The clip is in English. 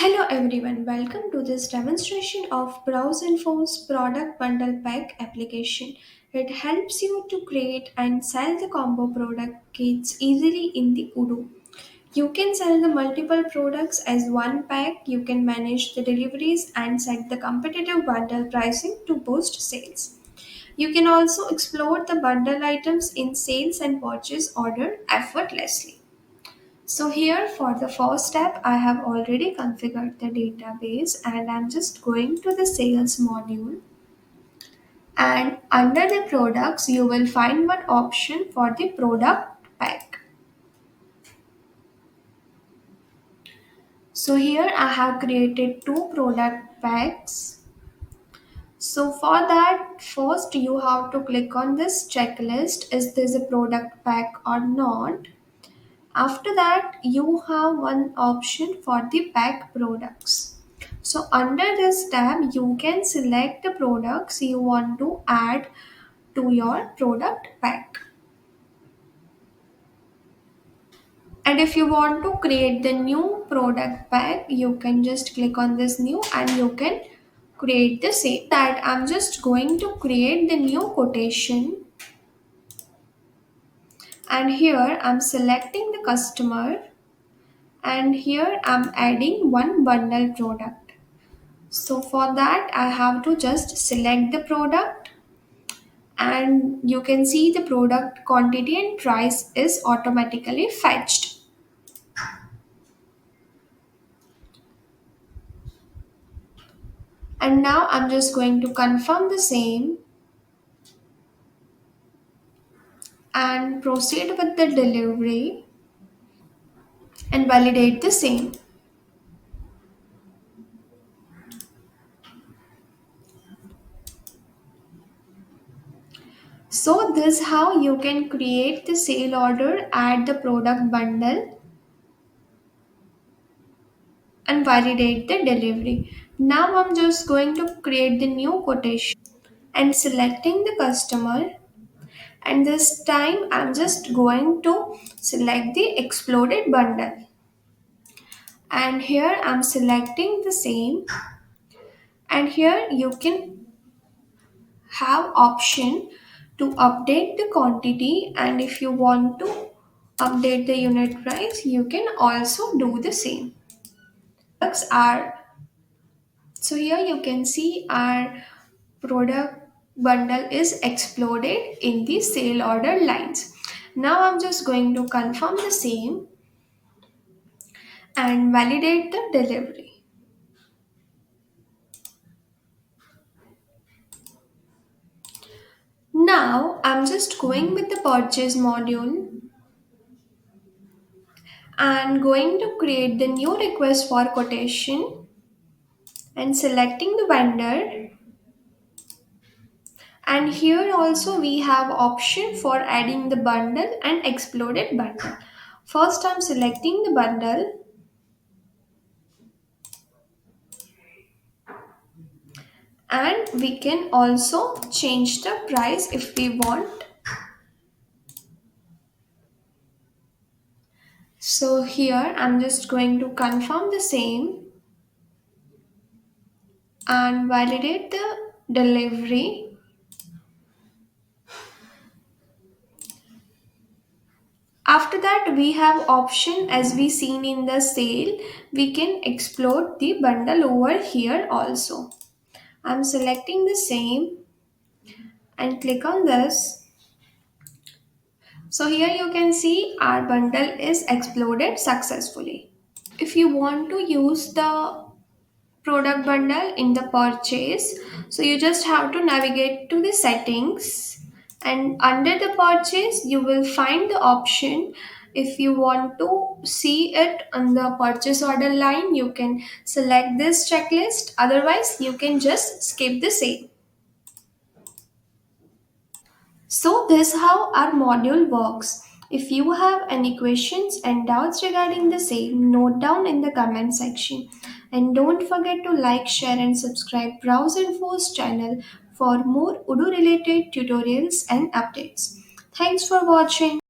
Hello everyone, welcome to this demonstration of BrowseInfo's product bundle pack application. It helps you to create and sell the combo product kits easily in the Odoo. You can sell the multiple products as one pack, you can manage the deliveries and set the competitive bundle pricing to boost sales. You can also explore the bundle items in sales and purchase order effortlessly. So here for the first step, I have already configured the database and I'm just going to the sales module. And under the products, you will find one option for the product pack. So here I have created two product packs. So for that, first you have to click on this checklist. Is this a product pack or not? After that, you have one option for the pack products. So under this tab, you can select the products you want to add to your product pack. And if you want to create the new product pack, you can just click on this new and you can create the same. That I'm just going to create the new quotation. And here I'm selecting the customer and here I'm adding one bundle product. So for that I have to just select the product and you can see the product quantity and price is automatically fetched. And now I'm just going to confirm the same and proceed with the delivery and validate the same. So this is how you can create the sale order, add the product bundle and validate the delivery. Now I'm just going to create the new quotation and selecting the customer, and this time I'm just going to select the exploded bundle and here I'm selecting the same, and here you can have option to update the quantity, and if you want to update the unit price you can also do the same. Products are, so here you can see our product bundle is exploded in the sale order lines. Now I'm just going to confirm the same and validate the delivery. Now I'm just going with the purchase module and going to create the new request for quotation and selecting the vendor, and here also we have option for adding the bundle and exploded bundle. First I'm selecting the bundle and we can also change the price if we want. So here I'm just going to confirm the same and validate the delivery. After that we have option as we seen in the sale, we can explode the bundle over here also. I'm selecting the same and click on this. So here you can see our bundle is exploded successfully. If you want to use the product bundle in the purchase, so you just have to navigate to the settings and under the purchase you will find the option. If you want to see it on the purchase order line, you can select this checklist, otherwise you can just skip the same. So this is how our module works. If you have any questions and doubts regarding the same, note down in the comment section. And don't forget to like, share and subscribe BrowseInfo's channel for more Odoo related tutorials and updates. Thanks for watching.